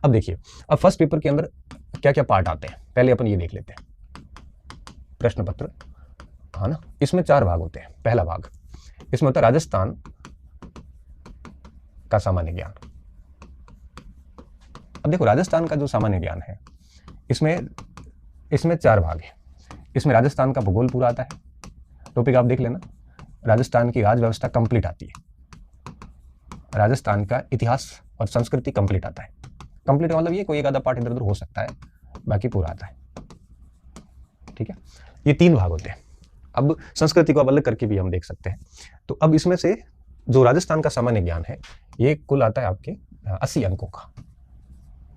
अब देखिए, अब फर्स्ट पेपर के अंदर क्या क्या पार्ट आते हैं, पहले अपन ये देख लेते हैं। प्रश्न पत्र, हाँ ना, इसमें 4 भाग होते हैं। पहला भाग इसमें होता है राजस्थान का सामान्य ज्ञान। अब देखो, राजस्थान का जो सामान्य ज्ञान है इसमें 4 भाग है। इसमें राजस्थान का भूगोल पूरा आता है, टॉपिक आप देख लेना। राजस्थान की राज व्यवस्था कंप्लीट आती है। राजस्थान का इतिहास और संस्कृति कंप्लीट आता है। कंप्लीट मतलब ये कोई एक आधा पार्ट इधर उधर हो सकता है, बाकी पूरा आता है। ठीक है, ये 3 भाग होते हैं। अब संस्कृति को अब अलग करके भी हम देख सकते हैं। तो अब इसमें से जो राजस्थान का सामान्य ज्ञान है ये कुल आता है आपके 80 अंकों का।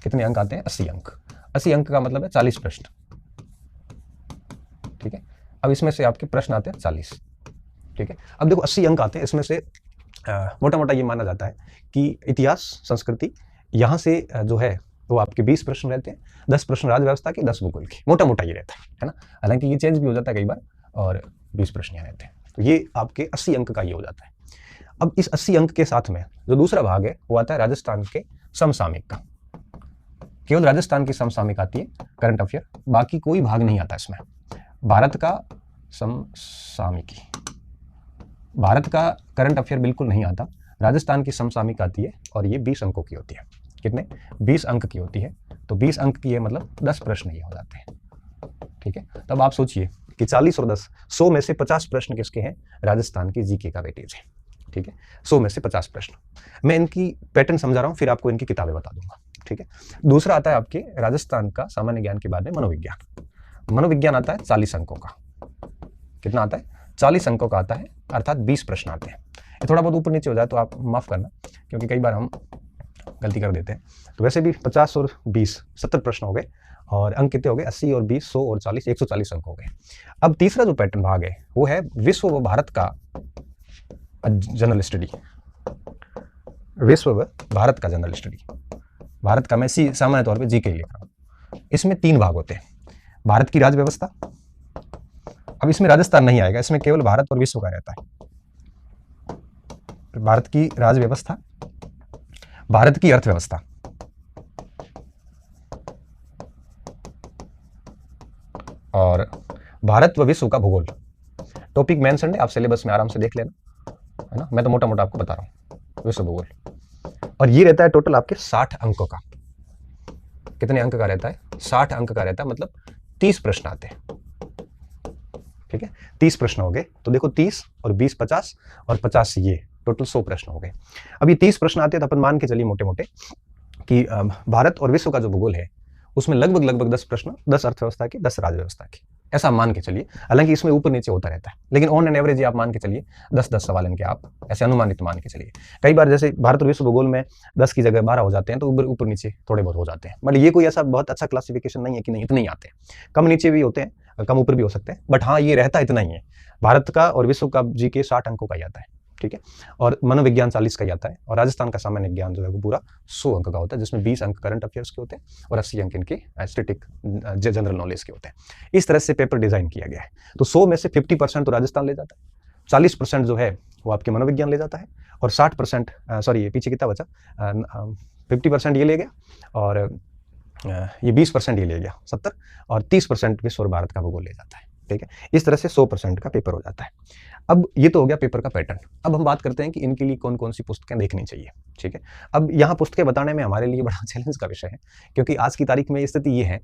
कितने अंक आते हैं? 80 अंक। 80 अंक का मतलब है 40 प्रश्न। ठीक है, अब इसमें से आपके प्रश्न आते हैं 40। ठीक है, अब देखो 80 अंक आते हैं, इसमें से मोटा मोटा ये माना जाता है कि इतिहास संस्कृति यहाँ से जो है वो आपके 20 प्रश्न रहते हैं, 10 प्रश्न राज व्यवस्था के, 10 भूगोल के। मोटा मोटा ये रहता है ना। हालांकि ये चेंज भी हो जाता है कई बार, और 20 प्रश्न यहाँ रहते हैं। तो ये आपके 80 अंक का ये हो जाता है। अब इस 80 अंक के साथ में जो दूसरा भाग है वो आता है राजस्थान के समसामयिक का। केवल राजस्थान की समसामयिक आती है, करंट अफेयर, बाकी कोई भाग नहीं आता इसमें। भारत का समसामयिकी, भारत का करंट अफेयर बिल्कुल नहीं आता। राजस्थान की समसामयिक आती है और ये 20 अंकों की होती है। कितने? 20 अंक की होती है। तो 20 अंक की है मतलब 10 प्रश्न ये हो जाते हैं। ठीक है, तब आप सोचिए कि 40 और 10, 100 में से 50 प्रश्न किसके हैं? राजस्थान की जीके का वेटेज है। ठीक है, 100 में से 50 प्रश्न। मैं इनकी पैटर्न समझा रहा हूँ, फिर आपको इनकी किताबें बता दूंगा। ठीक है, दूसरा आता है आपके राजस्थान का सामान्य ज्ञान के बाद में मनोविज्ञान। मनोविज्ञान आता है 40 अंकों का। कितना आता है? 40 अंकों का आता है, अर्थात 20 प्रश्न आते हैं। ये थोड़ा बहुत ऊपर नीचे हो जाए तो आप माफ करना, क्योंकि कई बार हम गलती कर देते हैं। तो वैसे भी 50 और 20 70 प्रश्न हो गए, और अंक कितने हो गए? 80 और 20 100 और 40 140 अंक हो गए। अब तीसरा जो पैटर्न भाग है वो है विश्व व भारत का जनरल स्टडी। विश्व व भारत का जनरल स्टडी। भारत का मैं सामान्य तौर पे जीके लिख रहा हूँ। इसमें 3 भाग होते हैं। भारत की राज व्यवस्था, अब इसमें राजस्थान नहीं आएगा, इसमें केवल भारत और विश्व का रहता है। भारत की राज व्यवस्था, भारत की अर्थव्यवस्था, और भारत व विश्व का भूगोल। टॉपिक मेंशन्ड है, आप सिलेबस में आराम से देख लेना, है ना। मैं तो मोटा मोटा आपको बता रहा हूँ, विश्व भूगोल। और ये रहता है टोटल आपके 60 अंकों का। कितने अंक का रहता है? 60 अंक का रहता है, मतलब 30 प्रश्न आते हैं। ठीक है, 30 प्रश्न हो गए। तो देखो 30 और 20 50 और 50 ये टोटल 100 प्रश्न हो गए। अब ये 30 प्रश्न आते हैं, तो अपन मान के चलिए मोटे मोटे कि भारत और विश्व का जो भूगोल है उसमें लगभग 10 प्रश्न, 10 अर्थव्यवस्था के, 10 राज्य व्यवस्था के, ऐसा मान के चलिए। हालांकि इसमें ऊपर नीचे होता रहता है, लेकिन ऑन एन एवरेज आप मान के चलिए 10-10 सवाल इनके आप ऐसे अनुमानित मान के चलिए। कई बार जैसे भारत और विश्व भूगोल में 10 की जगह 12 हो जाते हैं, तो ऊपर नीचे थोड़े बहुत हो जाते हैं। मतलब ये कोई ऐसा बहुत अच्छा क्लासिफिकेशन नहीं है कि नहीं इतने ही आते हैं, कम नीचे भी होते हैं, कम ऊपर भी हो सकते हैं, बट हाँ ये रहता इतना ही है। भारत का और विश्व का जीके 60 अंकों का ही आता है। ठीक है, और मनोविज्ञान 40 का ही आता है, और राजस्थान का सामान्य ज्ञान जो है वो पूरा 100 अंक का होता है, जिसमें 20 अंक करंट अफेयर्स के होते हैं और 80 अंक इनके स्टैटिक जनरल नॉलेज के होते हैं। इस तरह से पेपर डिजाइन किया गया है। तो 100 में से 50% तो राजस्थान ले जाता है, 40% जो है वो आपके मनोविज्ञान ले जाता है, और 60% सॉरी पीछे कितना बचा, 50% ये ले गया, और ये 20% ये ले गया 70, और 30% विश्व और भारत का भूगोल ले जाता है। ठीक है, इस तरह से 100% का पेपर हो जाता है। अब ये तो हो गया पेपर का पैटर्न। अब हम बात करते हैं कि इनके लिए कौन कौन सी पुस्तकें देखनी चाहिए। ठीक है, अब यहाँ पुस्तकें बताने में हमारे लिए बड़ा चैलेंज का विषय है, क्योंकि आज की तारीख में स्थिति ये है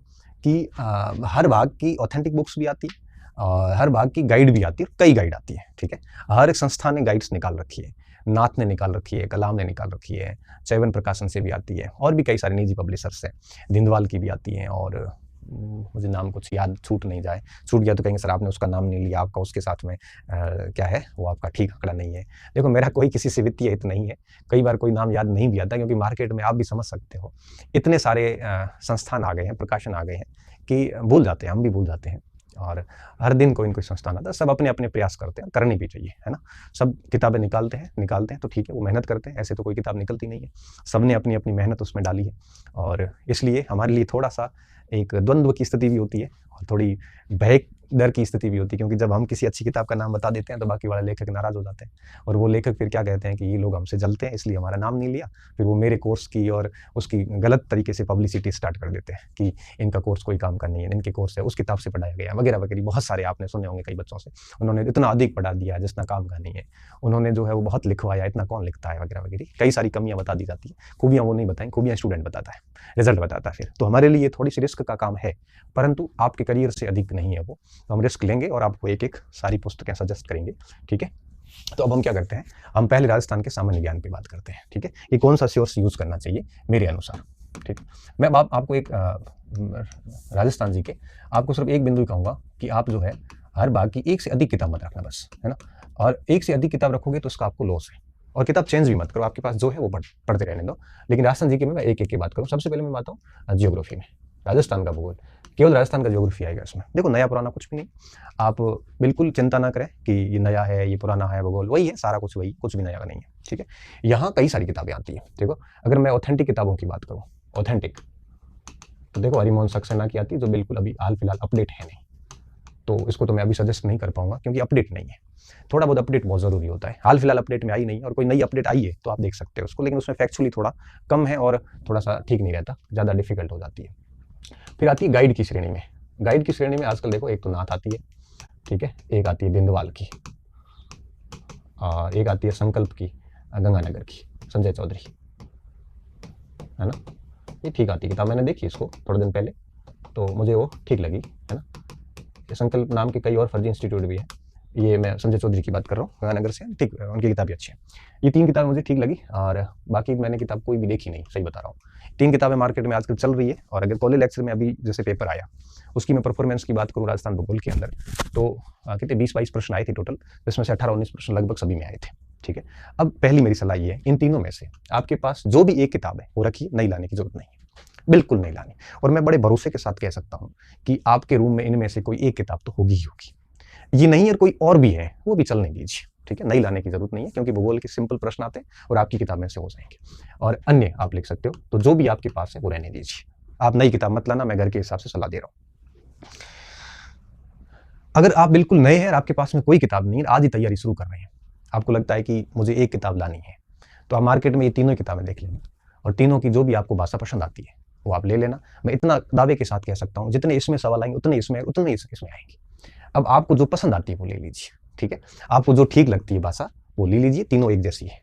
कि हर भाग की ऑथेंटिक बुक्स भी आती है, और हर भाग की गाइड भी आती है, कई गाइड आती है। ठीक है, हर एक संस्था ने गाइड्स निकाल रखी है, नाथ ने निकाल रखी है, कलाम ने निकाल रखी है, चैवन प्रकाशन से भी आती है, और भी कई सारे निजी पब्लिशर्स हैं, धिंदवाल की भी आती हैं, और मुझे नाम कुछ याद छूट नहीं जाए, छूट गया तो कहेंगे सर आपने उसका नाम नहीं लिया, आपका उसके साथ में क्या है वो आपका ठीक आंकड़ा नहीं है। देखो मेरा कोई किसी से वित्तीय हित नहीं है, कई बार कोई नाम याद नहीं भी आता, क्योंकि मार्केट में आप भी समझ सकते हो इतने सारे संस्थान आ गए हैं, प्रकाशन आ गए हैं कि भूल जाते हैं, हम भी भूल जाते हैं, और हर दिन कोई न कोई संस्थान आता है। सब अपने अपने प्रयास करते हैं, करनी भी चाहिए, है ना। सब किताबें निकालते हैं तो ठीक है, वो मेहनत करते हैं, ऐसे तो कोई किताब निकलती नहीं है, सबने अपनी अपनी मेहनत उसमें डाली है, और इसलिए हमारे लिए थोड़ा सा एक द्वंद्व की स्थिति भी होती है, और थोड़ी भय डर की स्थिति भी होती है, क्योंकि जब हम किसी अच्छी किताब का नाम बता देते हैं तो बाकी वाले लेखक नाराज हो जाते हैं, और वो लेखक फिर क्या कहते हैं कि ये लोग हमसे जलते हैं इसलिए हमारा नाम नहीं लिया। फिर वो मेरे कोर्स की और उसकी गलत तरीके से पब्लिसिटी स्टार्ट कर देते हैं कि इनका कोर्स कोई काम का नहीं है, इनके कोर्स है उस किताब से पढ़ाया गया वगैरह वगैरह। बहुत सारे आपने सुने होंगे कई बच्चों से, उन्होंने इतना अधिक पढ़ा दिया जितना काम का नहीं है, उन्होंने जो है वो बहुत लिखवाया, इतना कौन लिखता है वगैरह वगैरह। कई सारी कमियां बता दी जाती है, खूबियां वो नहीं बताएं, खूबियां स्टूडेंट बताता है, रिजल्ट बताता है फिर। तो हमारे लिए थोड़ी सी रिस्क का काम है, परंतु आपके करियर से अधिक नहीं है वो। तो हम रिस्क लेंगे और आपको एक एक सारी पुस्तकें सजेस्ट करेंगे, ठीक है। तो अब हम क्या करते हैं, हम पहले राजस्थान के सामान्य ज्ञान पे बात करते हैं, ठीक है। ये कौन सा सोर्स यूज करना चाहिए मेरे अनुसार, ठीक है। मैं आपको एक राजस्थान जी के आपको सिर्फ एक बिंदु कहूँगा कि आप जो है हर बार की एक से अधिक किताब मत रखना बस, है ना। और एक से अधिक किताब रखोगे तो उसका आपको लॉस है। और किताब चेंज भी मत करो, आपके पास जो है वो पढ़ते रहने दो। लेकिन राजस्थान जी के में मैं एक एक की बात करूँ। सबसे पहले मैं बात हूँ जियोग्राफी में, राजस्थान का भूगोल, केवल राजस्थान का ज्योग्राफी आएगा इसमें। देखो नया पुराना कुछ भी नहीं, आप बिल्कुल चिंता ना करें कि ये नया है ये पुराना है, भूगोल वही है, सारा कुछ वही, कुछ भी नया नहीं है, ठीक है। यहाँ कई सारी किताबें आती है। देखो अगर मैं ऑथेंटिक किताबों की बात करूँ, ऑथेंटिक, तो देखो हरिमोहन सक्सेना की आती है जो बिल्कुल अभी हाल फिलहाल अपडेट है नहीं, तो इसको तो मैं अभी सजेस्ट नहीं कर पाऊंगा क्योंकि अपडेट नहीं है। थोड़ा बहुत अपडेट बहुत जरूरी होता है, हाल फिलहाल अपडेट में आई नहीं, और कोई नई अपडेट आई है तो आप देख सकते हो उसको, लेकिन उसमें फैक्चुअली थोड़ा कम है और थोड़ा सा ठीक नहीं रहता, ज़्यादा डिफिकल्ट हो जाती है। फिर आती है गाइड की श्रेणी में। गाइड की श्रेणी में आजकल देखो एक तो नाथ आती है, ठीक है, एक आती है बिंदवाल की, और एक आती है संकल्प की, गंगानगर की, संजय चौधरी, है ना। ये ठीक आती है किताब, मैंने देखी इसको थोड़े दिन पहले, तो मुझे वो ठीक लगी, है ना। संकल्प नाम के कई और फर्जी इंस्टीट्यूट भी है, ये मैं संजय चौधरी की बात कर रहा हूँ, गंगानगर से, ठीक, उनकी किताबें अच्छी है। ये 3 किताबें मुझे ठीक लगी, और बाकी मैंने किताब कोई भी देखी नहीं, सही बता रहा हूँ। 3 किताबें मार्केट में आजकल चल रही है, और अगर कॉलेज लेक्चर में अभी जैसे पेपर आया उसकी मैं परफॉर्मेंस की बात करूँ राजस्थान भूगोल के अंदर, तो कितने 20-22 प्रश्न आए थे टोटल, जिसमें से 18-19 प्रश्न लगभग सभी में आए थे, ठीक है। अब पहली मेरी सलाह ये है, इन तीनों में से आपके पास जो भी एक किताब है वो रखिए, नहीं लाने की जरूरत नहीं है, बिल्कुल नहीं लानी। और मैं बड़े भरोसे के साथ कह सकता हूं कि आपके रूम में इनमें से कोई एक किताब तो होगी ही होगी। ये नहीं है कोई और भी है वो भी चलने दीजिए, ठीक है, नहीं लाने की जरूरत नहीं है, क्योंकि भूगोल के सिंपल प्रश्न आते हैं और आपकी किताब में से हो जाएंगे, और अन्य आप लिख सकते हो। तो जो भी आपके पास है वो रहने दीजिए, आप नई किताब मत लाना, मैं घर के हिसाब से सलाह दे रहा हूं। अगर आप बिल्कुल नए हैं और आपके पास में कोई किताब नहीं है, आज ही तैयारी शुरू कर रहे हैं, आपको लगता है कि मुझे एक किताब लानी है, तो आप मार्केट में ये तीनों किताबें देख लेना, और तीनों की जो भी आपको भाषा पसंद आती है वो आप ले लेना। मैं इतना दावे के साथ कह सकता हूँ, जितने इसमें सवाल आएंगे उतने इसमें आएंगे। अब आपको जो पसंद आती है वो ले लीजिए, ठीक है, आपको जो ठीक लगती है भाषा वो ले लीजिए, तीनों एक जैसी है,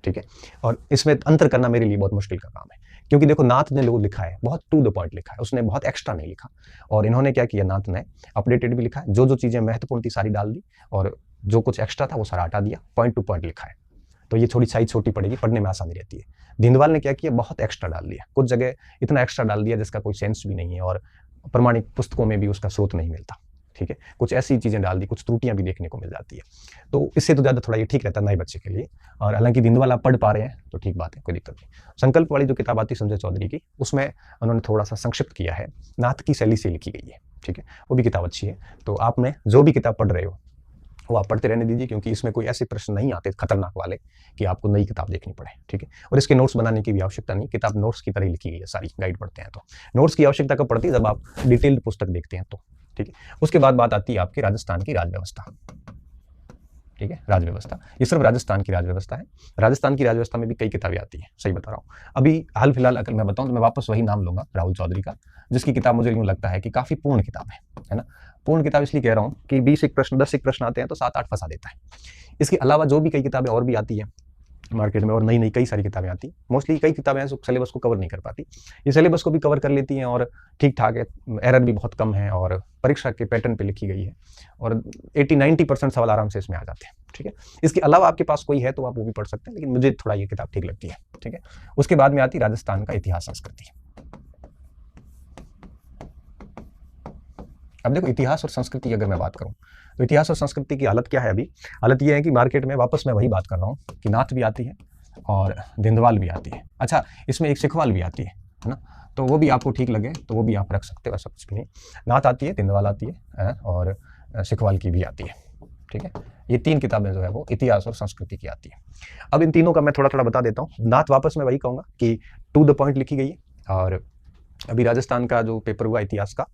ठीक है। और इसमें अंतर करना मेरे लिए बहुत मुश्किल का काम है, क्योंकि देखो नाथ ने जो लिखा है बहुत टू द पॉइंट लिखा है, उसने बहुत एक्स्ट्रा नहीं लिखा, और इन्होंने क्या किया, नाथ ने अपडेटेड भी लिखा है, जो जो चीजें महत्वपूर्ण थी सारी डाल दी, और जो कुछ एक्स्ट्रा था वो सारा हटा दिया, पॉइंट टू पॉइंट लिखा है, तो ये थोड़ी साइज छोटी पड़ेगी, पढ़ने में आसानी रहती है। दिंदवाल ने क्या किया, बहुत एक्स्ट्रा डाल दिया, कुछ जगह इतना एक्स्ट्रा डाल दिया जिसका कोई सेंस भी नहीं है, और प्रमाणिक पुस्तकों में भी उसका स्रोत नहीं मिलता, ठीक है, कुछ ऐसी चीजें डाल दी, कुछ त्रुटियां भी देखने को मिल जाती है। तो इससे तो ज्यादा थोड़ा ये ठीक रहता है नए बच्चे के लिए, और हालांकि दिंदवाल आप पढ़ पा रहे हैं तो ठीक बात है, कोई दिक्कत नहीं। संकल्प वाली जो किताब आती है संजय चौधरी की, उसमें उन्होंने थोड़ा सा संक्षिप्त किया है, नाथ की शैली से लिखी गई है, ठीक है, वो भी किताब अच्छी है। तो आपने जो भी किताब पढ़ रहे हो वो आप पढ़ते रहने दीजिए, क्योंकि इसमें कोई ऐसे प्रश्न नहीं आते खतरनाक वाले कि आपको नई किताब देखनी पड़े, ठीक है। और इसके नोट्स बनाने की भी आवश्यकता नहीं, किताब नोट्स की तरह लिखी गई है सारी, गाइड पढ़ते हैं तो नोट्स की आवश्यकता कब पड़ती है, जब आप डिटेल्ड पुस्तक देखते हैं तो, ठीक है। उसके बाद बात आती है आपकी राजस्थान की राजव्यवस्था, ठीक है, राजव्यवस्था, ये सिर्फ राजस्थान की राजव्यवस्था है। राजस्थान की राजव्यवस्था में भी कई किताबें आती हैं, सही बता रहा हूँ। अभी हाल फिलहाल अगर मैं बताऊं तो मैं वापस वही नाम लूंगा, राहुल चौधरी का, जिसकी किताब मुझे यूं लगता है कि काफी पूर्ण किताब है ना। पूर्ण किताब इसलिए कह रहा हूँ कि 20 एक प्रश्न 10 एक प्रश्न आते हैं तो 7-8 फंसा देता है। इसके अलावा जो भी कई किताबें और भी आती हैं मार्केट में, और नई नई कई सारी किताबें आती, मोस्टली कई किताबें हैं जो सिलेबस को कवर नहीं कर पाती, ये सिलेबस को भी कवर कर लेती हैं, और ठीक ठाक है, एरर भी बहुत कम है, और परीक्षा के पैटर्न पे लिखी गई है, और 80-90% सवाल आराम से इसमें आ जाते हैं, ठीक है। इसके अलावा आपके पास कोई है तो आप वो भी पढ़ सकते हैं, लेकिन मुझे थोड़ा ये किताब ठीक लगती है, ठीक है। उसके बाद में आती राजस्थान का इतिहास संस्कृति। अब देखो इतिहास और संस्कृति की अगर मैं बात करूं तो इतिहास और संस्कृति की हालत क्या है अभी, हालत ये है कि मार्केट में वापस मैं वही बात कर रहा हूं कि नाथ भी आती है और दिंदवाल भी आती है, अच्छा इसमें एक सिखवाल भी आती है ना, तो वो भी आपको ठीक लगे तो वो भी आप रख सकते हो, ऐसा कुछ भी नहीं। नाथ आती है, दिंदवाल आती है और सिखवाल की भी आती है, ठीक है। ये 3 किताबें जो है वो इतिहास और संस्कृति की आती है। अब इन तीनों का मैं थोड़ा थोड़ा बता देता हूँ। नाथ वापस मैं वही कहूँगा कि टू द पॉइंट लिखी गई है, और अभी राजस्थान का जो पेपर हुआ इतिहास का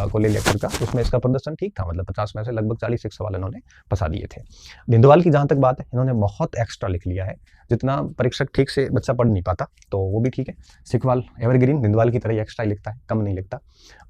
कोले लेक्चर का, उसमें इसका प्रदर्शन ठीक था, मतलब 50 में से लगभग 40 एक सवाल इन्होंने फंसा दिए थे। धिंदवाल की जहाँ तक बात है, इन्होंने बहुत एक्स्ट्रा लिख लिया है, जितना परीक्षक ठीक से बच्चा पढ़ नहीं पाता, तो वो भी ठीक है। सिखवाल एवरग्रीन धिंदवाल की तरह ही एक्स्ट्रा ही लिखता है, कम नहीं लिखता।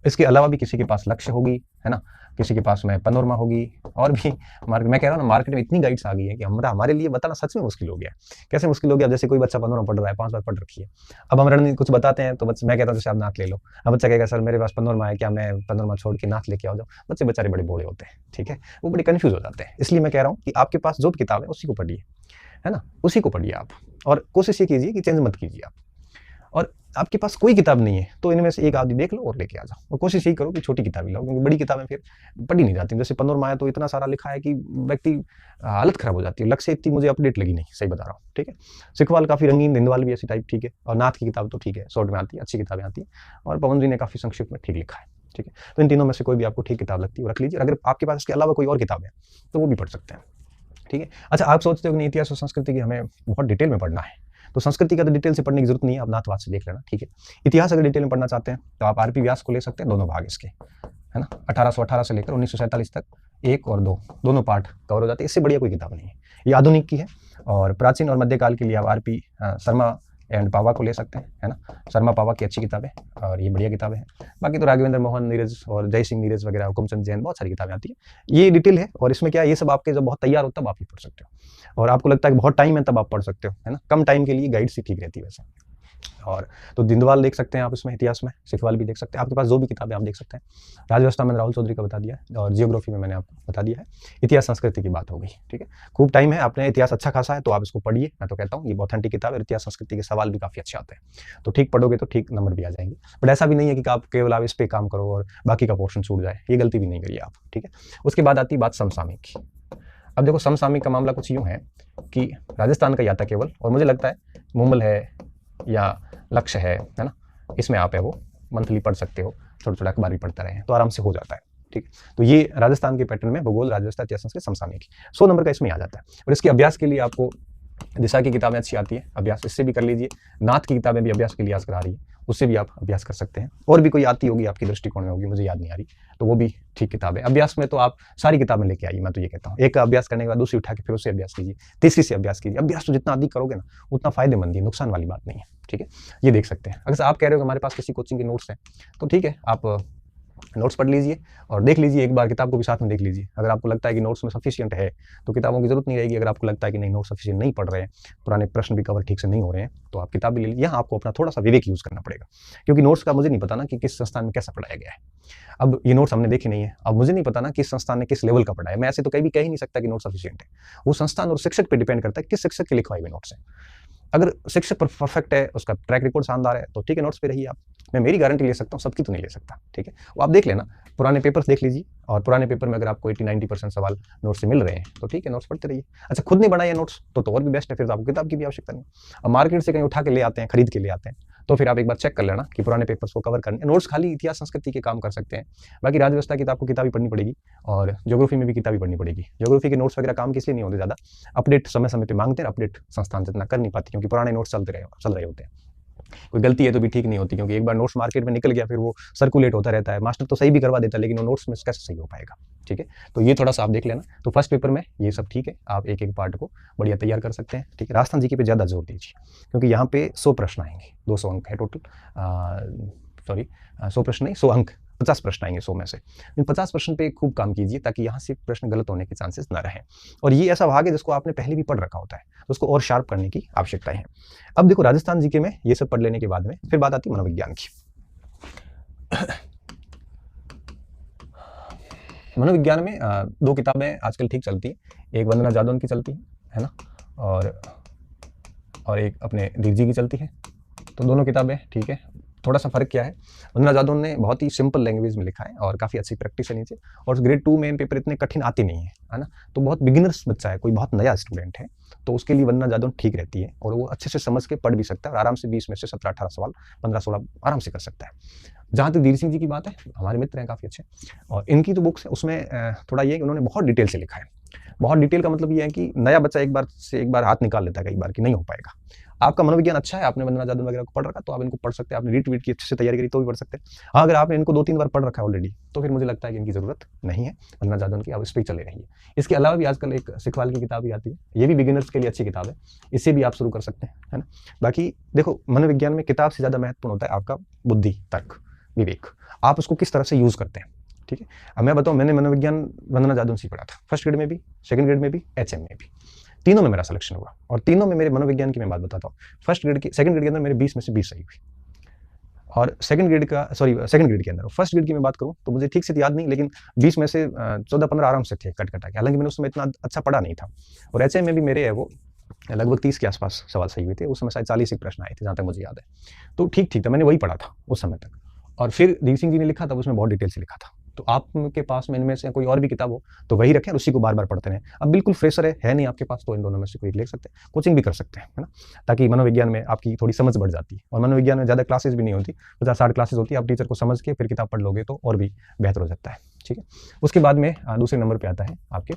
इसके अलावा भी किसी के पास लक्ष्य होगी, है ना, किसी के पास में पनोरमा होगी, और भी मैं कह रहा हूँ ना, मार्केट में इतनी गाइड्स आ गई है कि हमारे लिए बताना सच में मुश्किल हो गया है। कैसे मुश्किल हो गया? अब जैसे कोई बच्चा पनोरमा पढ़ रहा है, 5 बार पढ़ रखी है, अब हम रणनीति कुछ बताते हैं तो मैं कहता हूँ जैसे आप नाथ ले लो, अब बच्चा कहेगा सर मेरे पास पनोरमा है, क्या मैं पनोरमा छोड़ के नाथ लेके आ जाऊँ? बच्चे बेचारे बड़े बूढ़े होते हैं, ठीक है, वो बड़े कंफ्यूज हो जाते हैं। इसलिए मैं कह रहा हूँ कि आपके पास जो भी किताब है उसी को पढ़िए, है ना, उसी को पढ़िए आप, और कोशिश ये कीजिए कि चेंज मत कीजिए आप। और आपके पास कोई किताब नहीं है तो इनमें से एक आदि देख लो और लेके आ जाओ, और कोशिश यही करो कि छोटी किताबें लो, क्योंकि बड़ी किताबें फिर पढ़ी नहीं जाती। जैसे पनोरमा है तो इतना सारा लिखा है कि व्यक्ति हालत खराब हो जाती है, लक्ष्य इतनी मुझे अपडेट लगी नहीं, सही बता रहा हूँ, ठीक है। सिखवाल काफी रंगीन, धिंदवाल भी ऐसी टाइप ठीक है, और नाथ की किताब तो ठीक है, शॉर्ट में आती है, अच्छी किताबें आती है, और पवन जी ने काफी संक्षिप्त में ठीक लिखा है, ठीक है। तो इन तीनों में से कोई भी आपको ठीक किताब लगती है वो रख लीजिए। अगर आपके पास इसके अलावा कोई और किताब है तो वो भी पढ़ सकते हैं, ठीक है। अच्छा, आप सोचते हो कि इतिहास और संस्कृति की हमें बहुत डिटेल में पढ़ना है, तो संस्कृति का तो डिटेल से पढ़ने की जरूरत नहीं है, आप नाथवाद से देख लेना, ठीक है। इतिहास अगर डिटेल में पढ़ना चाहते हैं तो आप आरपी व्यास को ले सकते हैं, दोनों भाग इसके, है ना, 1818 से लेकर 1947 तक 1 और 2 दोनों पार्ट कवर हो जाते हैं। इससे बढ़िया कोई किताब नहीं है, ये आधुनिक की है। और प्राचीन और मध्यकाल के लिए आप आरपी शर्मा एंड पावा को ले सकते हैं, है ना, शर्मा पावा की अच्छी किताबें, और ये बढ़िया किताबें हैं। बाकी तो राघवेंद्र मोहन नीरज और जय सिंह नीरज वगैरह, हुकुमचंद जैन, बहुत सारी किताबें आती है। ये डिटेल है, और इसमें क्या है, ये सब आपके जब बहुत तैयार हो तब आप ये पढ़ सकते हो, और आपको लगता है कि बहुत टाइम है तब आप पढ़ सकते हो, है ना, कम टाइम के लिए गाइड से ठीक रहती है वैसे। और तो धिंदवाल देख सकते हैं आप इसमें, इतिहास में सिखवाल भी देख सकते हैं, आपके पास जो भी किताबें आप देख सकते हैं। राजव्यवस्था में राहुल चौधरी का बता दिया है, और जियोग्राफी में मैंने आपको बता दिया है। इतिहास संस्कृति की बात हो गई, ठीक है। खूब टाइम है, आपने इतिहास अच्छा खासा है तो आप इसको पढ़िए, मैं तो कहता हूँ ये ऑथेंटिक किताब है। इतिहास संस्कृति के सवाल भी काफी अच्छे आते हैं, तो ठीक पढ़ोगे तो ठीक नंबर भी आ जाएंगे। बट ऐसा भी नहीं है कि आप केवल आप इस पे काम करो और बाकी का पोर्शन छूट जाए, ये गलती भी नहीं करिए आप, ठीक है। उसके बाद आती बात समसामयिक की। अब देखो, समसामयिक का मामला कुछ यूं है कि राजस्थान का याता केवल, और मुझे लगता है मुंबल है या लक्ष्य है ना, इसमें आप है वो मंथली पढ़ सकते हो, छोटे छोटे अखबार भी पढ़ते रहे तो आराम से हो जाता है, ठीक है। तो ये राजस्थान के पैटर्न में भूगोल, राजव्यवस्था, इतिहास के समसामयिक 100 नंबर का इसमें आ जाता है। और इसके अभ्यास के लिए आपको दिशा की किताबें अच्छी आती है, अभ्यास इससे भी कर लीजिए। नाथ की किताबें भी अभ्यास के लिए आज करा रही है, उससे भी आप अभ्यास कर सकते हैं। और भी कोई आती होगी आपकी दृष्टिकोण में होगी, मुझे याद नहीं आ रही, तो वो भी ठीक किताब है। अभ्यास में तो आप सारी किताबें लेके आइए, मैं तो ये कहता हूँ। एक का अभ्यास करने के बाद दूसरी उठा के फिर उससे अभ्यास कीजिए, तीसरी से अभ्यास कीजिए। अभ्यास तो जितना अधिक करोगे ना उतना फायदेमंद है, नुकसान वाली बात नहीं है, ठीक है। ये देख सकते हैं। अगर आप कह रहे हो कि हमारे पास किसी कोचिंग के नोट्स हैं, तो ठीक है, आप नोट्स पढ़ लीजिए और देख लीजिए, एक बार किताब को भी साथ में देख लीजिए। अगर आपको लगता है कि नोट्स में सफिशिएंट है तो किताबों की जरूरत नहीं रहेगी। अगर आपको लगता है कि नहीं, नोट्स सफिशिएंट नहीं पढ़ रहे हैं, पुराने प्रश्न भी कवर ठीक से नहीं हो रहे हैं, तो आप किताब भी ले लीजिए। यहाँ आपको अपना थोड़ा सा विवेक यूज करना पड़ेगा, क्योंकि नोट्स का मुझे नहीं पता ना कि किस संस्थान में कैसा पढ़ाया गया है। अब ये नोट्स हमने देखे नहीं है, अब मुझे नहीं पता ना किस संस्थान ने किस लेवल का पढ़ाया है। मैं ऐसे तो कहीं भी कह ही नहीं सकता कि नोट सफिशिएंट है। वो संस्थान और शिक्षक पर डिपेंड करता है किस शिक्षक के लिखवाए हुए नोट्स हैं। अगर शिक्षक परफेक्ट है, उसका ट्रैक रिकॉर्ड शानदार है, तो ठीक है, नोट्स पे रहिए आप। मैं मेरी गारंटी ले सकता हूँ, सबकी तो नहीं ले सकता, ठीक है। वो आप देख लेना, पुराने पेपर्स देख लीजिए, और पुराने पेपर में अगर आपको 80-90% सवाल नोट्स से मिल रहे हैं तो ठीक है, नोट्स पढ़ते रहिए। अच्छा, खुद नहीं बनाए नोट्स तो और भी बेस्ट है, फिर तो आपको किताब की भी आवश्यकता नहीं। अब मार्केट से कहीं उठा के ले आते हैं, खरीद के ले आते हैं, तो फिर आप एक बार चेक कर लेना कि पुराने पेपर्स को कवर करने। नोट्स खाली इतिहास संस्कृति के काम कर सकते हैं, बाकी राजव्यवस्था की तो आपको किताबी पढ़नी पड़ेगी, और ज्योग्राफी में भी किताबी पढ़नी पड़ेगी। ज्योग्राफी के नोट्स वगैरह काम किस लिए नहीं होते, ज़्यादा अपडेट समय समय पर मांगते हैं, अपडेट संस्थान जितना कर नहीं पाती, क्योंकि पुराने नोट्स चल रहे होते हैं। कोई गलती है तो भी ठीक नहीं होती, क्योंकि एक बार नोट्स मार्केट में निकल गया फिर वो सर्कुलेट होता रहता है। मास्टर तो सही भी करवा देता है, लेकिन वो नोट्स में कैसे सही हो पाएगा, ठीक है। तो ये थोड़ा सा आप देख लेना। तो फर्स्ट पेपर में ये सब ठीक है, आप एक एक पार्ट को बढ़िया तैयार कर सकते हैं, ठीक है। राजस्थान जीके पे ज़्यादा जोर दीजिए, क्योंकि यहाँ पे 100 प्रश्न आएंगे, 200 अंक है टोटल, 100 प्रश्न नहीं, 100 अंक, 50 प्रश्न आएंगे 100 में से। इन 50 प्रश्न पे खूब काम कीजिए, ताकि यहाँ से प्रश्न गलत होने के चांसेस ना रहें। और ये ऐसा भाग है जिसको आपने पहले भी पढ़ रखा होता है, तो उसको और शार्प करने की आवश्यकता है। अब देखो, राजस्थान जीके में ये सब पढ़ लेने के बाद में फिर बात आती है मनोविज्ञान की। मनोविज्ञान में 2 किताबें आजकल ठीक चलती हैं, एक वंदना जादौन की चलती है ना, और एक अपने धीर जी की चलती है। तो दोनों किताबें ठीक है। थोड़ा सा फर्क क्या है, वंदना जादौन ने बहुत ही सिंपल लैंग्वेज में लिखा है और काफ़ी अच्छी प्रैक्टिस है नीचे, और ग्रेड 2 में पेपर इतने कठिन आते नहीं है ना। तो बहुत बिगिनर्स बच्चा है, कोई बहुत नया स्टूडेंट है, तो उसके लिए वंदना जादौन ठीक रहती है, और वो अच्छे से समझ के पढ़ भी सकता है, और आराम से 20 में से 17-18 सवाल, 15-16 आराम से कर सकता है। जहाँ तक धीर सिंह जी की बात है, हमारे मित्र हैं काफ़ी अच्छे, और इनकी जो बुक्स है उसमें थोड़ा ये है कि उन्होंने बहुत डिटेल से लिखा है। बहुत डिटेल का मतलब ये है कि नया बच्चा एक बार हाथ निकाल लेता है कई बार कि नहीं हो पाएगा। आपका मनोविज्ञान अच्छा है, आपने वंदना जादन वगैरह को पढ़ रखा, तो आप इनको पढ़ सकते हैं। आपने रीट वीट की अच्छे से तैयारी करी तो भी पढ़ सकते हैं। हाँ, अगर आपने इनको 2-3 बार पढ़ रखा है ऑलरेडी, तो फिर मुझे लगता है कि इनकी जरूरत नहीं है वंदना जादन की, आप इस पर चले रहिए। इसके अलावा भी आजकल एक सिखवाल की किताब भी आती है, ये भी बिगिनर्स के लिए अच्छी किताब है, इससे भी आप शुरू कर सकते हैं, है ना। बाकी देखो, मनोविज्ञान में किताब से ज़्यादा महत्वपूर्ण होता है आपका बुद्धि, तर्क, विवेक, आप उसको किस तरह से यूज़ करते हैं, ठीक है। अब मैं बताऊँ, मैंने मनोविज्ञान वंदना जादन से पढ़ा था, फर्स्ट ग्रेड में भी, सेकंड ग्रेड में भी, HM में भी, तीनों में मेरा सिलेक्शन हुआ। और तीनों में मेरे मनोविज्ञान की मैं बात बताता हूँ, फर्स्ट ग्रेड की, सेकंड ग्रेड के अंदर मेरे 20 में से 20 सही हुई, और सेकंड ग्रेड के अंदर, फर्स्ट ग्रेड की मैं बात करूँ तो मुझे ठीक से याद नहीं, लेकिन 20 में से 14-15 आराम से थे कट कटा के, हालांकि मैंने उस समय इतना अच्छा पढ़ा नहीं था। और HM में भी मेरे है वो लगभग 30 के आसपास सवाल सही हुए थे, उस समय शायद 40 एक प्रश्न आए थे, जहाँ तक मुझे याद है। तो ठीक था, मैंने वही पढ़ा था उस समय तक। और फिर दीप सिंह जी ने लिखा था, उसमें बहुत डिटेल से लिखा था। तो आपके पास में इनमें से कोई और भी किताब हो तो वही रखें, उसी को बार बार पढ़ते रहें। अब बिल्कुल फ्रेशर है नहीं आपके पास, तो इन दोनों में से कोई ले सकते हैं, कोचिंग भी कर सकते हैं, है ना, ताकि मनोविज्ञान में आपकी थोड़ी समझ बढ़ जाती है। और मनोविज्ञान में ज़्यादा क्लासेस भी नहीं होती, 50-60 क्लासेस होती है, आप टीचर को समझ के फिर किताब पढ़ लोगे तो और भी बेहतर हो सकता है, ठीक है। उसके बाद में दूसरे नंबर पर आता है आपके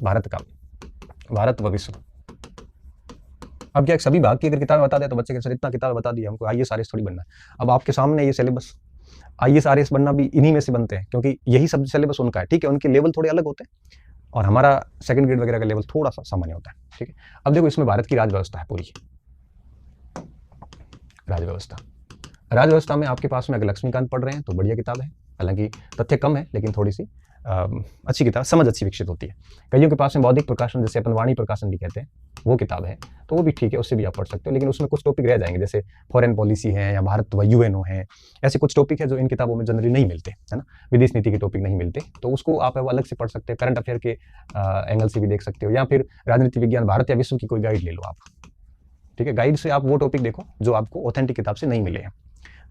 भारत व विश्व। अब क्या सभी भाग की अगर किताबें बता दें तो बच्चे के सर इतना किताबें बता दी हमको, IAS RAS थोड़ी बनना है। अब आपके सामने ये सिलेबस, IAS RAS बनना भी इन्हीं में से बनते हैं, क्योंकि यही सब सिलेबस उनका है, ठीक है। उनके लेवल थोड़े अलग होते हैं और हमारा सेकंड ग्रेड वगैरह का लेवल थोड़ा सा सामान्य होता है, ठीक है। अब देखो, इसमें भारत की राजव्यवस्था है, पूरी राजव्यवस्था में आपके पास में अगर लक्ष्मीकांत पढ़ रहे हैं तो बढ़िया किताब है, हालांकि तथ्य कम है, लेकिन थोड़ी सी अच्छी किताब, समझ अच्छी विकसित होती है। कईयों के पास में बौद्धिक प्रकाशन, जैसे अपन वाणी प्रकाशन भी कहते हैं, वो किताब है, तो वो भी ठीक है, उससे भी आप पढ़ सकते हो। लेकिन उसमें कुछ टॉपिक रह जाएंगे, जैसे फॉरेन पॉलिसी है या भारत व UNO है, ऐसे कुछ टॉपिक है जो इन किताबों में जनरली नहीं मिलते, है ना, विदेश नीति के टॉपिक नहीं मिलते, तो उसको आप अलग से पढ़ सकते हैं। करंट अफेयर के एंगल से भी देख सकते हो, या फिर राजनीति विज्ञान भारत या विश्व की कोई गाइड ले लो आप, ठीक है। गाइड से आप वो टॉपिक देखो जो आपको ऑथेंटिक किताब से नहीं मिले हैं,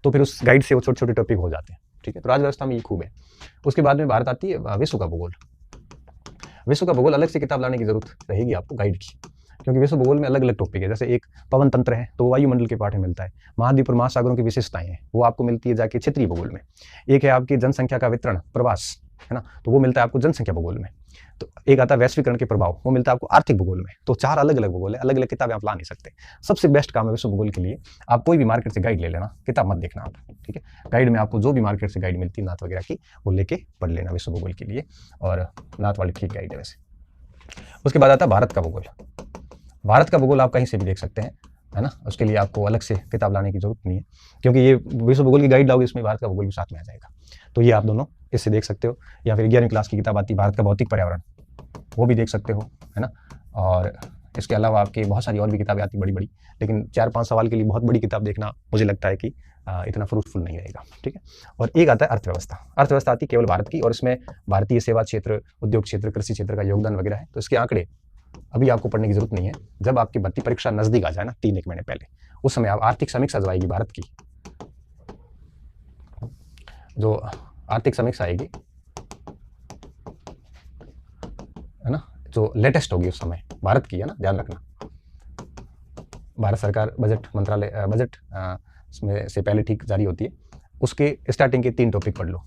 तो फिर उस गाइड से वो छोटे छोटे टॉपिक हो जाते हैं, ठीक है। तो राजव्यवस्था में ये खूब है। उसके बाद में भारत आती है विश्व का भूगोल। विश्व का भूगोल अलग से किताब लाने की जरूरत रहेगी आपको गाइड की, क्योंकि विश्व भूगोल में अलग अलग टॉपिक है। जैसे एक पवन तंत्र है तो वायुमंडल के पाठ में मिलता है, महाद्वीप और महासागरों की विशेषताएं हैं वो आपको मिलती है जाके क्षेत्रीय भूगोल में। एक है आपकी जनसंख्या का वितरण, प्रवास, है ना, तो वो मिलता है आपको जनसंख्या भूगोल में। तो एक आता है वैश्वीकरण के प्रभाव, वो मिलता है आपको आर्थिक भूगोल में। तो 4 अलग अलग भूगोल है, अलग अलग किताबें आप ला नहीं सकते। सबसे बेस्ट काम है विश्व भूगोल के लिए, आप कोई भी मार्केट से गाइड ले लेना, किताब मत देखना आप, ठीक है। गाइड में आपको जो भी मार्केट से गाइड मिलती है नाथ वगैरह की, वो लेके पढ़ लेना विश्व भूगोल के लिए, और नाथ वाली ठीक गाइड है वैसे। उसके बाद आता है भारत का भूगोल। भारत का भूगोल आप कहीं से भी देख सकते हैं, है ना, उसके लिए आपको अलग से किताब लाने की जरूरत नहीं है, क्योंकि ये विश्व भूगोल की गाइड लाओगे इसमें भारत का भूगोल भी साथ में आ जाएगा। तो ये आप दोनों इससे देख सकते हो, या फिर 11वीं क्लास की किताब आती है भारत का भौतिक पर्यावरण, वो भी देख सकते हो, है ना। और इसके अलावा आपकी बहुत सारी और भी किताबें आती बड़ी बड़ी, लेकिन 4-5 सवाल के लिए बहुत बड़ी किताब देखना मुझे लगता है कि इतना फ्रूटफुल नहीं रहेगा, ठीक है। और एक आता है अर्थव्यवस्था। अर्थव्यवस्था आती है केवल भारत की, और इसमें भारतीय सेवा क्षेत्र, उद्योग क्षेत्र, कृषि क्षेत्र का योगदान वगैरह है। तो इसके आंकड़े अभी आपको पढ़ने की जरूरत नहीं है, जब आपकी भर्ती परीक्षा नजदीक आ जाए ना, 3-1 महीने पहले, उस समय आप आर्थिक समीक्षा जो आएगी भारत की, जो आर्थिक समीक्षा आएगी, है ना, जो लेटेस्ट होगी उस समय भारत की, है ना, ध्यान रखना। भारत सरकार बजट मंत्रालय बजट में से पहले ठीक जारी होती है, उसके स्टार्टिंग के 3 टॉपिक पढ़ लो,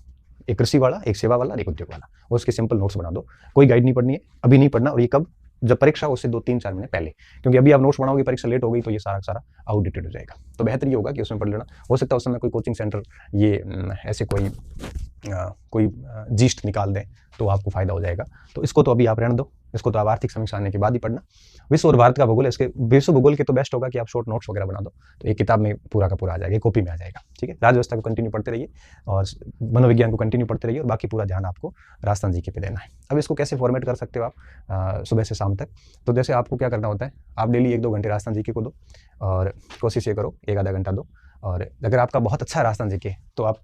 एक कृषि वाला, एक सेवा वाला, एक उद्योग वाला, और उसके सिंपल नोट्स बना दो। कोई गाइड नहीं पढ़नी है, अभी नहीं पढ़ना, और ये कब, जब परीक्षा उससे 2-3-4 महीने पहले, क्योंकि अभी आप नोट्स बनाओगे परीक्षा लेट हो गई तो ये सारा सारा आउटडेटेड हो जाएगा। तो बेहतर ये होगा कि उसमें पढ़ लेना। हो सकता है उस समय कोई कोचिंग सेंटर ये ऐसे कोई जीस्ट निकाल दें तो आपको फायदा हो जाएगा। तो इसको तो अभी आप रहने दो, इसको तो आप आर्थिक समीक्षा आने के बाद ही पढ़ना। विश्व और भारत का भूगोल, इसके विश्व भूगोल के तो बेस्ट होगा कि आप शॉर्ट नोट्स वगैरह बना दो, तो एक किताब में पूरा का पूरा आ जाएगा, कॉपी में आ जाएगा, ठीक है। राजव्यवस्था को कंटिन्यू पढ़ते रहिए और मनोविज्ञान को कंटिन्यू पढ़ते रहिए, और बाकी पूरा ध्यान आपको राजस्थान जीके पे देना है। अब इसको कैसे फॉर्मेट कर सकते हो आप सुबह से शाम तक, तो जैसे आपको क्या करना होता है, आप डेली 1-2 घंटे राजस्थान जीके को दो, और कोशिश ये करो 1 आधा घंटा दो। और अगर आपका बहुत अच्छा है राजस्थान जीके, तो आप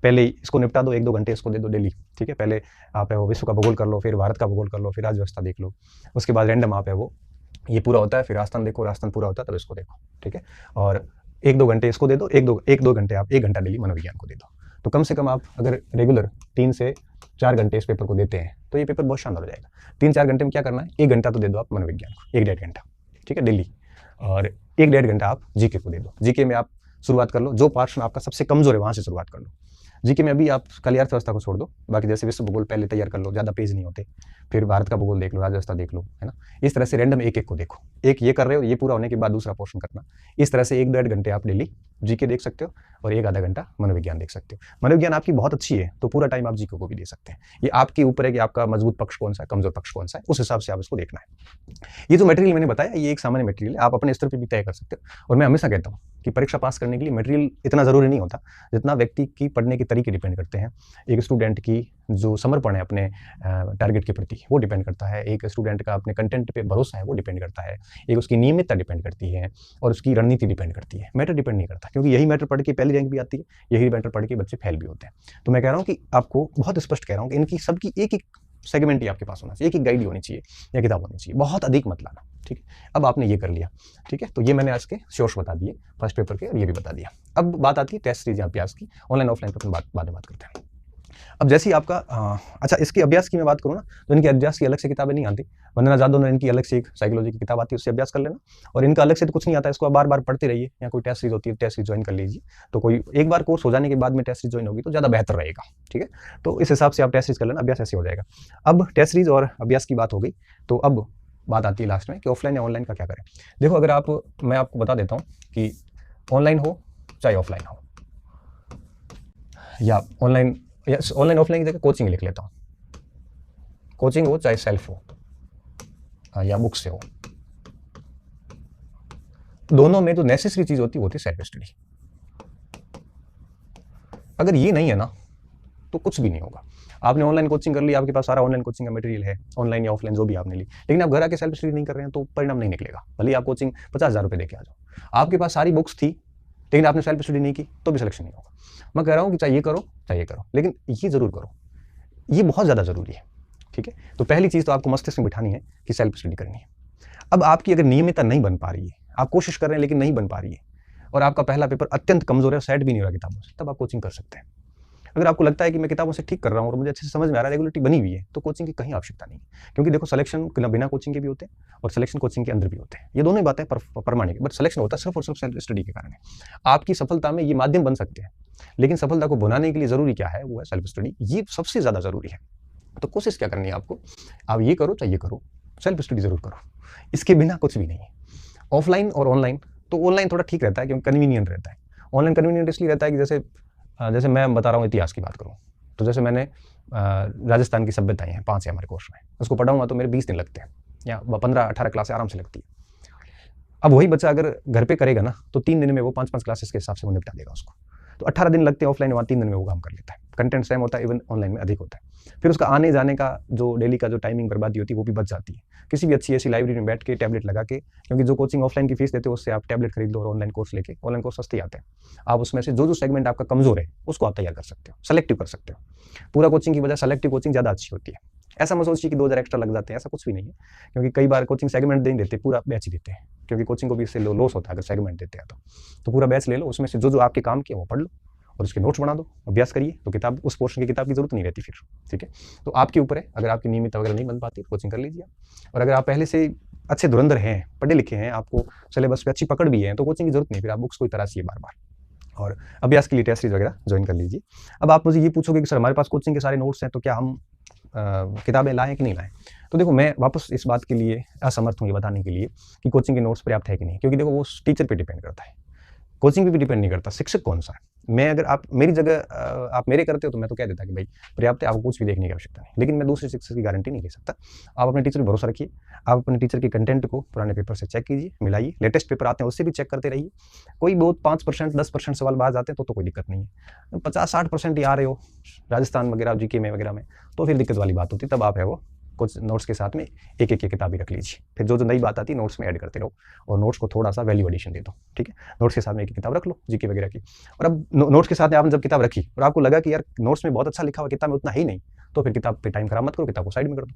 पहले इसको निपटा दो, 1-2 घंटे इसको दे दो डेली, ठीक है। पहले आप है वो विश्व का भूगोल कर लो, फिर भारत का भूगोल कर लो, फिर राजव्यवस्था देख लो। उसके बाद रैंडम आप है वो ये पूरा होता है, फिर राजस्थान देखो, राजस्थान पूरा होता है तब इसको देखो, ठीक है। और 1-2 घंटे इसको दे दो, 1-2 घंटे आप 1 घंटा डेली मनोविज्ञान को दे दो। तो कम से कम आप अगर रेगुलर 3 से 4 घंटे इस पेपर को देते हैं तो ये पेपर बहुत शानदार हो जाएगा। 3-4 घंटे में क्या करना है, 1 घंटा तो दे दो आप मनोविज्ञान को, 1-1.5 घंटा, ठीक है, डेली। और 1-1.5 घंटा आप जीके को दे दो। जीके में आप शुरुआत कर लो, जो पोर्शन आपका सबसे कमजोर है वहां से शुरुआत कर लो। जीके में अभी आप खाली अर्थव्यवस्था को छोड़ दो, बाकी जैसे विश्व भूगोल पहले तैयार कर लो, ज़्यादा पेज नहीं होते, फिर भारत का भूगोल देख लो, राज्य देख लो, है ना। इस तरह से रैंडम एक एक को देखो, एक ये कर रहे हो, ये पूरा होने के बाद दूसरा पोर्शन करना। इस तरह से 1-1.5 घंटे आप डेली जीके देख सकते हो और 1 आधा घंटा मनोविज्ञान देख सकते हो। मनोविज्ञान आपकी बहुत अच्छी है तो पूरा टाइम आप जीके को भी दे सकते हैं। ये आपके ऊपर है कि आपका मजबूत पक्ष कौन सा है, कमजोर पक्ष कौन सा है, उस हिसाब से आप इसको देखना है। ये जो मटेरियल मैंने बताया ये एक सामान्य मटेरियल है, आप अपने स्तर पर भी तय कर सकते हो। और मैं हमेशा कहता हूँ कि परीक्षा पास करने के लिए मटेरियल इतना जरूरी नहीं होता जितना व्यक्ति की पढ़ने के तरीके डिपेंड करते हैं। एक स्टूडेंट की जो समर्पण है अपने टारगेट के प्रति वो डिपेंड करता है, एक स्टूडेंट का अपने कंटेंट पे भरोसा है वो डिपेंड करता है, एक उसकी नियमितता डिपेंड करती है और उसकी रणनीति डिपेंड करती है। मैटर डिपेंड नहीं करता, क्योंकि यही मैटर पढ़ के पहली रैंक भी आती है, यही मैटर पढ़ के बच्चे फेल भी होते हैं। तो मैं कह रहा हूँ कि आपको बहुत स्पष्ट कह रहा हूँ कि इनकी सबकी एक एक सेगमेंट ही आपके पास होना चाहिए, एक एक गाइड होनी चाहिए या किताब होनी चाहिए, बहुत अधिक मत लाना। ठीक है, अब आपने ये कर लिया। ठीक है, तो ये मैंने आज के सोर्स बता दिए फर्स्ट पेपर के और ये भी बता दिया। अब बात आती है टेस्ट सीरीज अभ्यास की, ऑनलाइन ऑफलाइन पर बाद में बात करते हैं। अब जैसे ही आपका अच्छा इसके अभ्यास की मैं बात करूँ ना, तो इनके अभ्यास की अलग से किताबें नहीं आती। वंदना जादव ने इनकी अलग से एक साइकोलॉजी की किताब आती है, उससे अभ्यास कर लेना। और इनका अलग से तो कुछ नहीं आता, इसको आप बार बार पढ़ते रहिए, या कोई टेस्ट सीरीज होती है टेस्ट सीरीज ज्वाइन कर लीजिए। तो कोई एक बार कोर्स हो जाने के बाद में टेस्ट सीरीज ज्वाइन होगी तो ज़्यादा बेहतर रहेगा। ठीक है, तो इस हिसाब से आप टेस्ट सीरीज कर लेना, अभ्यास ऐसे हो जाएगा। अब टेस्ट सीरीज और अभ्यास की बात हो गई, तो अब बात आती है लास्ट में कि ऑफलाइन या ऑनलाइन का क्या करें। देखो, अगर मैं आपको बता देता हूँ कि ऑनलाइन हो चाहे ऑफलाइन हो, या ऑनलाइन ऑफलाइन की जगह कोचिंग लिख लेता हूँ, कोचिंग हो चाहे सेल्फ हो या बुक से हो, दोनों में जो नेसेसरी चीज होती है वो होती है सेल्फ स्टडी। अगर ये नहीं है ना तो कुछ भी नहीं होगा। आपने ऑनलाइन कोचिंग कर ली, आपके पास सारा ऑनलाइन कोचिंग का मटेरियल है, ऑनलाइन या ऑफलाइन जो भी आपने ली, लेकिन आप घर आके सेल्फ स्टडी नहीं कर रहे हैं तो परिणाम नहीं निकलेगा। भले आप कोचिंग 50,000 रुपये देके आ जाओ, आपके पास सारी बुक्स थी लेकिन आपने सेल्फ स्टडी नहीं की तो भी सिलेक्शन नहीं होगा। मैं कह रहा हूँ कि चाहे ये करो चाहे ये करो, लेकिन ये जरूर करो, ये बहुत ज़्यादा जरूरी है। ठीक है, तो पहली चीज़ तो आपको मस्तिष्क में बिठानी है कि सेल्फ स्टडी करनी है। अब आपकी अगर नियमितता नहीं बन पा रही है, आप कोशिश कर रहे हैं लेकिन नहीं बन पा रही है, और आपका पहला पेपर अत्यंत कमजोर है, सेट भी नहीं हो रहा किताबों से, तब आप कोचिंग कर सकते हैं। अगर आपको लगता है कि मैं किताबों से ठीक कर रहा हूँ और मुझे अच्छे से समझ में आ रहा है, रेगुलरिटी बनी हुई है, तो कोचिंग की कहीं आवश्यकता नहीं है। क्योंकि देखो, सिलेक्शन बिना कोचिंग के भी होते हैं और सिलेक्शन कोचिंग के अंदर भी होते हैं, ये दोनों ही बातें प्रमाणिक, बट सिलेक्शन होता है सिर्फ और सिर्फ सेल्फ स्टडी के कारण है। आपकी सफलता में ये माध्यम बन सकते हैं, लेकिन सफलता को बनाने के लिए जरूरी क्या है, वो है सेल्फ स्टडी, ये सबसे ज्यादा जरूरी है। तो कोशिश क्या करनी है आपको, आप ये करो चाहे ये करो, सेल्फ स्टडी जरूर करो, इसके बिना कुछ भी नहीं है। ऑफलाइन और ऑनलाइन, तो ऑनलाइन थोड़ा ठीक रहता है क्योंकि कन्वीनियंट रहता है। ऑनलाइन कन्वीनियंट इसलिए रहता है कि जैसे मैं बता रहा हूँ इतिहास की बात करूँ, तो जैसे मैंने राजस्थान की सभ्यताएं हैं 5 है हमारे कोर्स में, उसको पढ़ाऊंगा तो मेरे 20 दिन लगते हैं या 15-18 क्लासें आराम से लगती है। अब वही बच्चा अगर घर पे करेगा ना तो 3 दिन में वो 5-5 क्लासेस के हिसाब से वो निपटा देगा उसको। तो 18 दिन लगते हैं ऑफलाइन, वहाँ 3 दिन में वो काम कर लेता है। कंटेंट सेम होता है, इवन ऑनलाइन में अधिक होता है। फिर उसका आने जाने का जो डेली का जो टाइमिंग बर्बादी होती है वो भी बच जाती है। किसी भी अच्छी ऐसी लाइब्रेरी में बैठ के टैबलेट लगा के, क्योंकि जो कोचिंग ऑफलाइन की फीस देते हो उससे आप टैबलेट खरीद लो और ऑनलाइन कोर्स लेके, ऑनलाइन कोर्स सस्ते आते हैं, आप उसमें से जो सेगमेंट आपका कमजोर है उसको आप तैयार कर सकते हो, सेलेक्टिव कर सकते हो। पूरा कोचिंग की वजह सेलेक्टिव कोचिंग ज़्यादा अच्छी होती है। ऐसा मत सोचिए कि 2,000 एक्स्ट्रा लग जाते हैं, ऐसा कुछ भी नहीं है, क्योंकि कई बार कोचिंग सेगमेंट नहीं देते, पूरा बैच ही देते हैं, क्योंकि कोचिंग को भी इससे लॉस होता है अगर सेगमेंट देते हैं। तो पूरा बैच ले लो, उसमें से जो आपके काम के वो पढ़ लो और उसके नोट्स बना दो, अभ्यास करिए, तो किताब उस पोर्शन की किताब की जरूरत नहीं रहती फिर। ठीक है, तो आपके ऊपर है, अगर आपकी नियमितता वगैरह नहीं बन पाती तो कोचिंग कर लीजिए। और अगर आप पहले से अच्छे धुरंधर हैं, पढ़े लिखे हैं, आपको सिलेबस पे अच्छी पकड़ भी है, तो कोचिंग की जरूरत नहीं, फिर आप बुक्स को तराशिए बार बार और अभ्यास के लिए टेस्ट सीरीज वगैरह ज्वाइन कर लीजिए। अब आप मुझे ये पूछोगे कि सर हमारे पास कोचिंग के सारे नोट्स हैं, तो क्या हम किताबें लाएं कि नहीं लाएं? तो देखो, मैं वापस इस बात के लिए असमर्थ हूँ ये बताने के लिए कि कोचिंग के नोट्स पर्याप्त है कि नहीं, क्योंकि देखो वो टीचर पे डिपेंड करता है, कोचिंग पे भी डिपेंड नहीं करता, शिक्षक कौन सा है। मैं अगर आप मेरी जगह आप मेरे करते हो तो मैं तो कह देता कि भाई पर्याप्त है, आपको कुछ भी देखने की आवश्यकता नहीं, लेकिन मैं दूसरे शिक्षक की गारंटी नहीं ले सकता। आप अपने टीचर पर भरोसा रखिए, आप अपने टीचर के कंटेंट को पुराने पेपर से चेक कीजिए, मिलाइए, लेटेस्ट पेपर आते हैं उससे भी चेक करते रहिए। कोई बहुत 5% 10% सवाल बाज आते हैं तो कोई दिक्कत नहीं है, 50-60% ही आ रहे हो राजस्थान वगैरह जीके में वगैरह में, तो फिर दिक्कत वाली बात होती है। तब आप है वो कुछ नोट्स के साथ में एक एक किताब ही रख लीजिए, फिर जो नई बात आती है नोट्स में ऐड करते रहो और नोट्स को थोड़ा सा वैल्यू एडिशन दे दो। ठीक है, नोट्स के साथ में एक किताब रख लो जीके वगैरह की। और अब नोट्स के साथ में आपने जब किताब रखी और आपको लगा कि यार नोट्स में बहुत अच्छा लिखा हुआ, किताब में उतना ही नहीं, तो फिर किताब पे टाइम खराब मत करो, किताब को साइड में कर दो।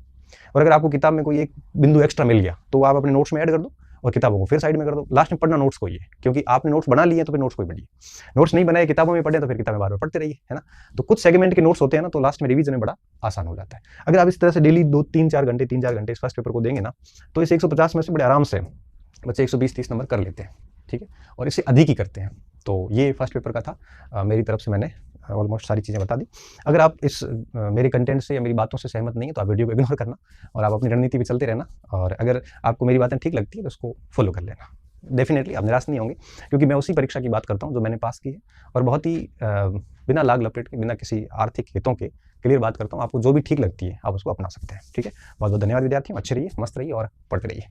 और अगर आपको किताब में कोई एक बिंदु एक्स्ट्रा मिल गया तो आप अपने नोट्स में ऐड कर दो और किताबों को फिर साइड में कर दो। लास्ट में पढ़ना नोट्स को ही है, क्योंकि आपने नोट्स बना लिए तो फिर नोट्स को ही पढ़िए, नोट्स नहीं बनाए किताबों में पढ़े तो फिर किताबें बार बार पढ़ते रहिए, है ना। तो कुछ सेगमेंट के नोट्स होते हैं ना, तो लास्ट में रिवीजन में बड़ा आसान हो जाता है। अगर आप इस तरह से डेली 2-3-4 घंटे 3-4 घंटे इस फर्स्ट पेपर को देंगे ना, तो इस 150 में से बड़े आराम से बच्चे 120-130 नंबर कर लेते हैं। ठीक है, और इससे अधिक ही करते हैं। तो ये फर्स्ट पेपर का था, मेरी तरफ से मैंने ऑलमोस्ट सारी चीज़ें बता दी। अगर आप इस मेरे कंटेंट से या मेरी बातों से सहमत नहीं है तो आप वीडियो को इग्नोर करना और आप अपनी रणनीति पे चलते रहना, और अगर आपको मेरी बातें ठीक लगती है तो उसको फॉलो कर लेना। डेफिनेटली आप निराश नहीं होंगे, क्योंकि मैं उसी परीक्षा की बात करता हूँ जो मैंने पास की है, और बहुत ही बिना लाग लपेट के, बिना किसी आर्थिक हितों के क्लियर बात करता हूँ। आपको जो भी ठीक लगती है आप उसको अपना सकते हैं। ठीक है, बहुत बहुत धन्यवाद विद्यार्थियों, अच्छे रहिए, मस्त रहिए और पढ़ते रहिए।